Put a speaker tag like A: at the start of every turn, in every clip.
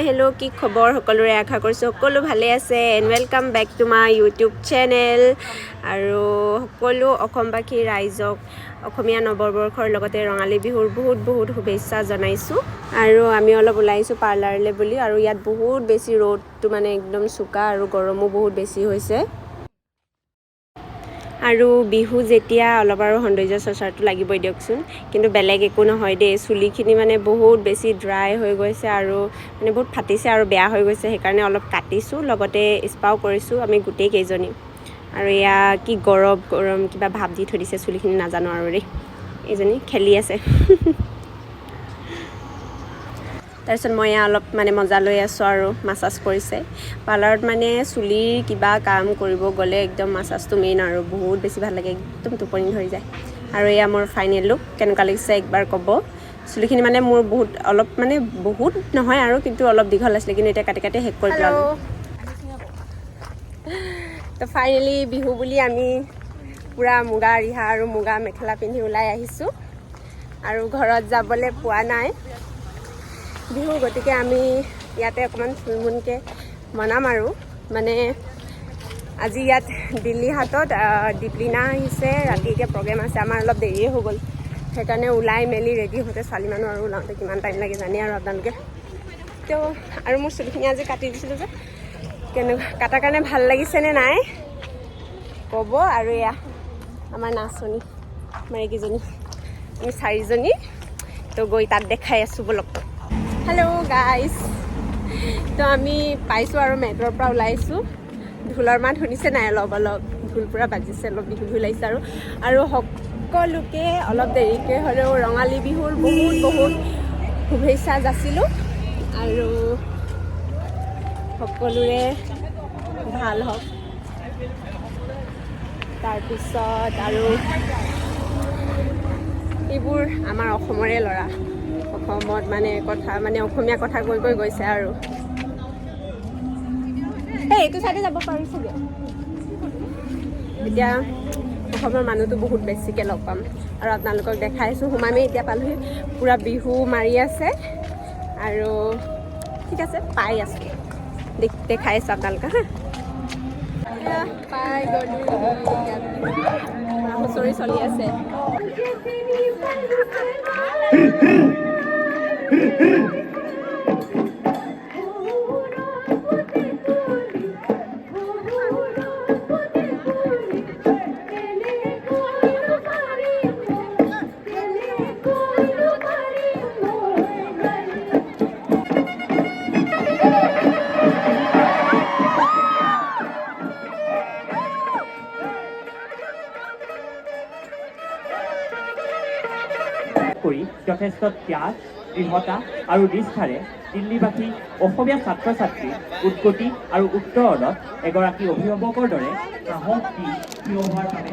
A: Hello' কি খবৰ সকলোৰে আশা কৰিছোঁ সকলো ভালে আছে and welcome back to my YouTube channel আৰু সকলো অসমবাসী ৰাইজক অসমীয়া নৱবৰ্ষৰ লগতে ৰঙালী বিহুৰ বহুত শুভেচ্ছা জনাইছোঁ আৰু আমি অলপ ওলাইছোঁ পাৰ্লাৰলৈ বুলি আৰু ইয়াত বহুত বেছি ৰ'দটো মানে একদম চোকা আৰু গৰমো বহুত বেছি হৈছে আৰু বিহু যেতিয়া অলপ আৰু সৌন্দৰ্য চৰ্চাটো লাগিবই দিয়কচোন কিন্তু বেলেগ একো নহয় দেই চুলিখিনি মানে বহুত বেছি ড্ৰাই হৈ গৈছে আৰু মানে বহুত ফাটিছে আৰু বেয়া হৈ গৈছে সেইকাৰণে অলপ কাটিছোঁ লগতে স্পাও কৰিছোঁ আমি গোটেই কেইজনী আৰু এয়া কি গৰম কিবা ভাপ দি থৈ দিছে চুলিখিনি নাজানো আৰু দেই এইজনী খেলি আছে তাৰপিছত মই অলপ মানে মজা লৈ আছোঁ আৰু মাছাজ কৰিছে পাৰ্লাৰত মানে চুলিৰ কিবা কাম কৰিব গ'লে একদম মাছাজটো মেইন আৰু বহুত বেছি ভাল লাগে একদম টোপনি ধৰি যায় আৰু এয়া মোৰ ফাইনেল লুক কেনেকুৱা লাগিছে একবাৰ ক'ব চুলিখিনি মানে মোৰ অলপ মানে বহুত নহয় আৰু কিন্তু অলপ দীঘল আছিলে কিন্তু এতিয়া কাটি শেষ কৰি পেলালোঁ তো ফাইনেলি বিহু বুলি আমি পূৰা মুগা ৰিহা আৰু মুগা মেখেলা পিন্ধি ওলাই আহিছোঁ আৰু ঘৰত যাবলৈ পোৱা নাই বিহু গতিকে আমি ইয়াতে অকণমান থুলমুলকৈ মনাম আৰু মানে আজি ইয়াত দিল্লী হাটত দীপলিনা আহিছে ৰাতিকৈ প্ৰগ্ৰেম আছে আমাৰ অলপ দেৰিয়ে হৈ গ'ল সেইকাৰণে ওলাই মেলি ৰেডি হওঁতে ছোৱালী মানুহ আৰু ওলাওঁতে কিমান টাইম লাগে জানে আৰু আপোনালোকে তো আৰু মোৰ চুলিখিনি আজি কাটি দিছিলোঁ যে কেনেকুৱা কাটাৰ কাৰণে ভাল লাগিছেনে নাই ক'ব আৰু এয়া আমাৰ নাচনী মাইকীজনী আমি চাৰিজনী তো গৈ তাত দেখাই আছোঁ বলক হেল্ল' গাইজ তো আমি পাইছোঁ আৰু মেট্ৰৰ পৰা ওলাইছোঁ ঢোলৰ মাত শুনিছে নাই অলপ ঢোল পূৰা বাজিছে অলপ বিহু ওলাইছে আৰু সকলোকে অলপ দেৰিকৈ হ'লেও ৰঙালী বিহুৰ বহুত শুভেচ্ছা যাচিলোঁ আৰু সকলোৰে ভাল হওক তাৰপিছত আৰু এইবোৰ আমাৰ অসমৰে ল'ৰা অসমত মানে অসমীয়া কথা কৈ গৈছে আৰু এইটো চাইডে যাব পাৰিছোগে এতিয়া অসমৰ মানুহটো বহুত বেছিকৈ লগ পাম আৰু আপোনালোকক দেখাইছোঁ সোমামেই এতিয়া পালোহি পূৰা বিহু মাৰি আছে আৰু ঠিক আছে পাই আছোঁ দেখাই আছোঁ আপোনালোকে হা পাই গ'লোঁ হুঁচৰি চলি আছে
B: কৰি যথেষ্ট ত্যাগ দৃঢ়তা আৰু নিষ্ঠাৰে দিল্লীবাসী অসমীয়া ছাত্ৰ ছাত্ৰীৰ উৎপত্তি আৰু উত্তৰণত এগৰাকী অভিভাৱকৰ দৰে সাহস দি থিয় হোৱাৰ বাবে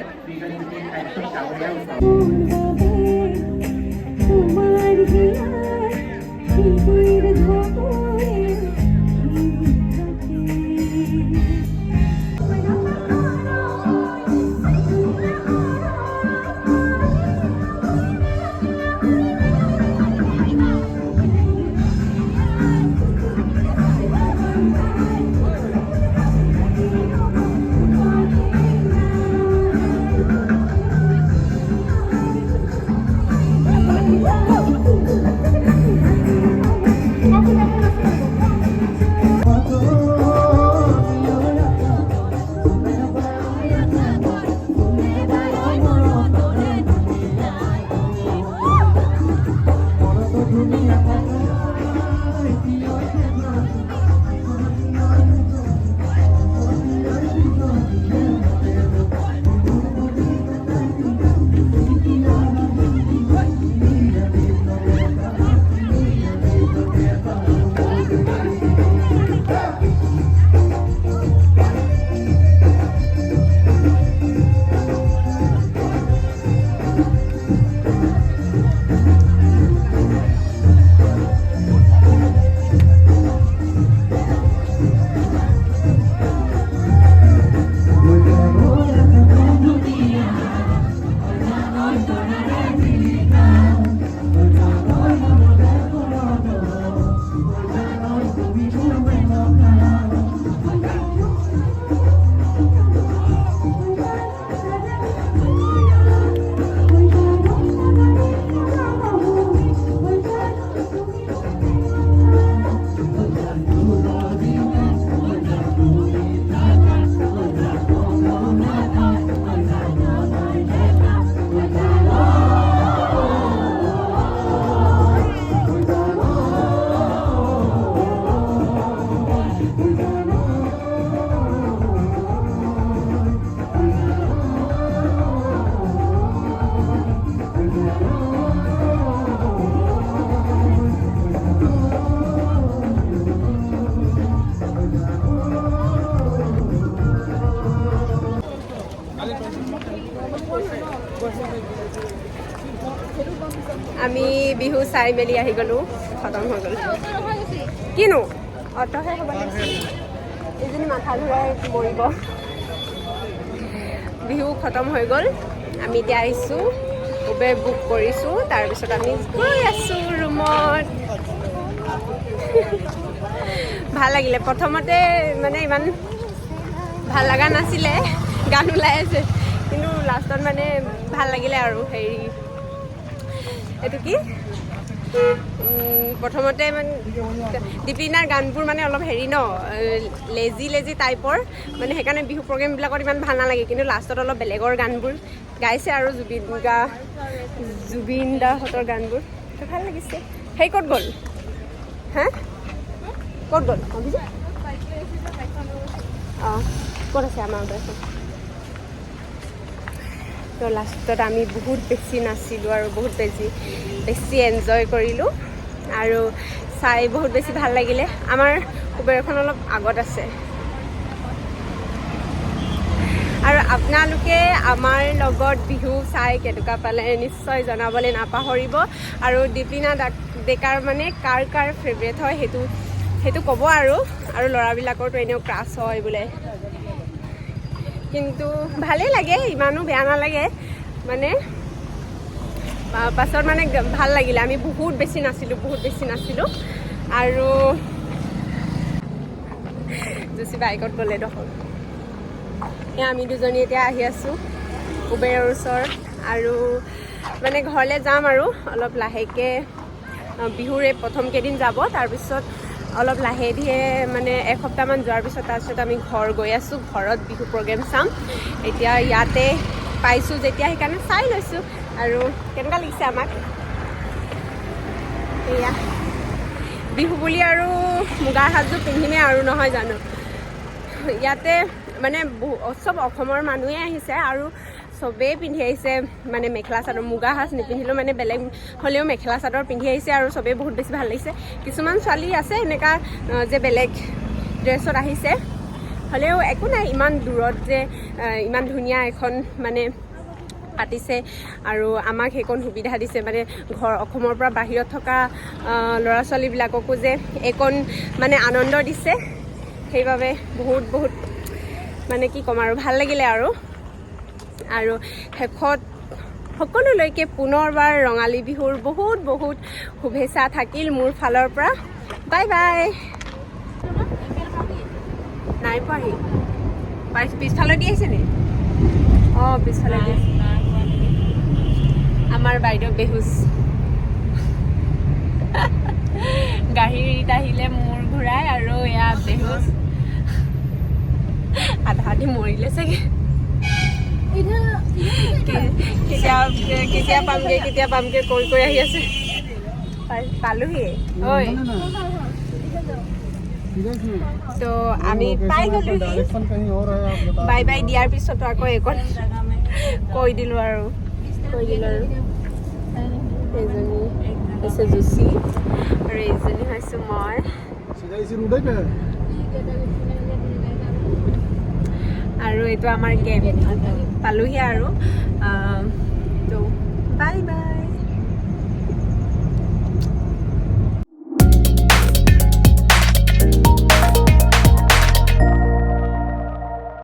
A: আমি বিহু চাই মেলি আহি গ'লোঁ, খতম হৈ গ'ল। কিনো অট'হে হ'ব লাগিছিল, এইজনী মাথা ঘূৰাই মৰিব। বিহু খতম হৈ গ'ল, আমি এতিয়া আহিছোঁ, উবেৰ বুক কৰিছোঁ, তাৰপিছত আমি গৈ আছোঁ ৰুমত। ভাল লাগিলে, প্ৰথমতে মানে ইমান ভাল লগা নাছিলে, গান ওলাই আছে, কিন্তু লাষ্টত মানে ভাল লাগিলে আৰু হেৰি এইটো কি প্ৰথমতে মানে দীপিনাৰ গানবোৰ মানে অলপ হেৰি ন লেজি টাইপৰ, মানে সেইকাৰণে বিহু প্ৰগ্ৰেমবিলাকত ইমান ভাল নালাগে, কিন্তু লাষ্টত অলপ বেলেগৰ গানবোৰ গাইছে আৰু জুবিন দাহঁতৰ গানবোৰ তো ভাল লাগিছে। সেই ক'ত গ'ল হা ক'ত গ'ল অঁ ক'ত আছে আমাৰ বাইকখন? তো লাষ্টত আমি বহুত বেছি নাচিলোঁ আৰু বহুত বেছি এনজয় কৰিলোঁ আৰু চাই বহুত বেছি ভাল লাগিলে। আমাৰ উবেৰখন অলপ আগত আছে আৰু আপোনালোকে আমাৰ লগত বিহু চাই কেনেকুৱা পালে নিশ্চয় জনাবলৈ নাপাহৰিব। আৰু দীপিনা ডেকাৰ মানে কাৰ ফেভৰেট হয় সেইটো ক'ব আৰু ল'ৰাবিলাকৰতো এনেও ক্ৰাছ হয় বোলে, কিন্তু ভালেই লাগে, ইমানো বেয়া নালাগে মানে। পাছত মানে ভাল লাগিলে, আমি বহুত বেছি নাচিলোঁ আৰু জুচি বাইকত গ'লে দেখোন। আমি দুজনী এতিয়া আহি আছোঁ উবেৰৰ ওচৰত আৰু মানে ঘৰলৈ যাম আৰু অলপ লাহেকৈ, বিহুৰে প্ৰথম কেইদিন যাব, তাৰপিছত অলপ লাহে ধীৰে মানে এসপ্তাহমান যোৱাৰ পিছত তাৰপিছত আমি ঘৰ গৈ আছোঁ, ঘৰত বিহু প্ৰগ্ৰেম চাম। এতিয়া ইয়াতে পাইছোঁ যেতিয়া সেইকাৰণে চাই লৈছোঁ আৰু কেনেকুৱা লাগিছে আমাক। এয়া বিহু বুলি আৰু মুগাৰ সাজযোৰ পিন্ধিমেই আৰু নহয় জানো। ইয়াতে মানে চব অসমৰ মানুহে আহিছে আৰু চবেই পিন্ধি আহিছে মানে মেখেলা চাদৰ, মুগা সাজ নিপিন্ধিলেও মানে বেলেগ হ'লেও মেখেলা চাদৰ পিন্ধি আহিছে আৰু চবেই বহুত বেছি ভাল লাগিছে। কিছুমান ছোৱালী আছে এনেকুৱা যে বেলেগ ড্ৰেছত আহিছে, হ'লেও একো নাই, ইমান দূৰত যে ইমান ধুনীয়া এখন মানে পাতিছে আৰু আমাক সেইকণ সুবিধা দিছে, মানে অসমৰ পৰা বাহিৰত থকা ল'ৰা ছোৱালীবিলাককো যে এইকণ মানে আনন্দ দিছে, সেইবাবে বহুত মানে কি ক'ম আৰু ভাল লাগিলে আৰু শেষত সকলোলৈকে পুনৰবাৰ ৰঙালী বিহুৰ বহুত শুভেচ্ছা থাকিল মোৰ ফালৰ পৰা। Bye bye. নাই পোৱাহি, পিছফালে দি আহিছে নি? অঁ পিছফালে দি আমাৰ বাইদেউ বেহুচ, গাড়ীত আহিলে মূৰ ঘূৰাই আৰু এয়া বেহুচ, আধা মৰিলে চাগে। কেতিয়া পামগে কৈ আহি আছে। পালোহি ঐ, তো আমি পাই গ'লো। বাই বাই দিয়াৰ পিছতো আকৌ এইকণ কৈ দিলোঁ আৰু এইজনী হৈছে জুচি আৰু এইজনী হৈছোঁ মই। আৰু এইটো আমাৰ কেব, পালোহি আৰু তো বাই বাই।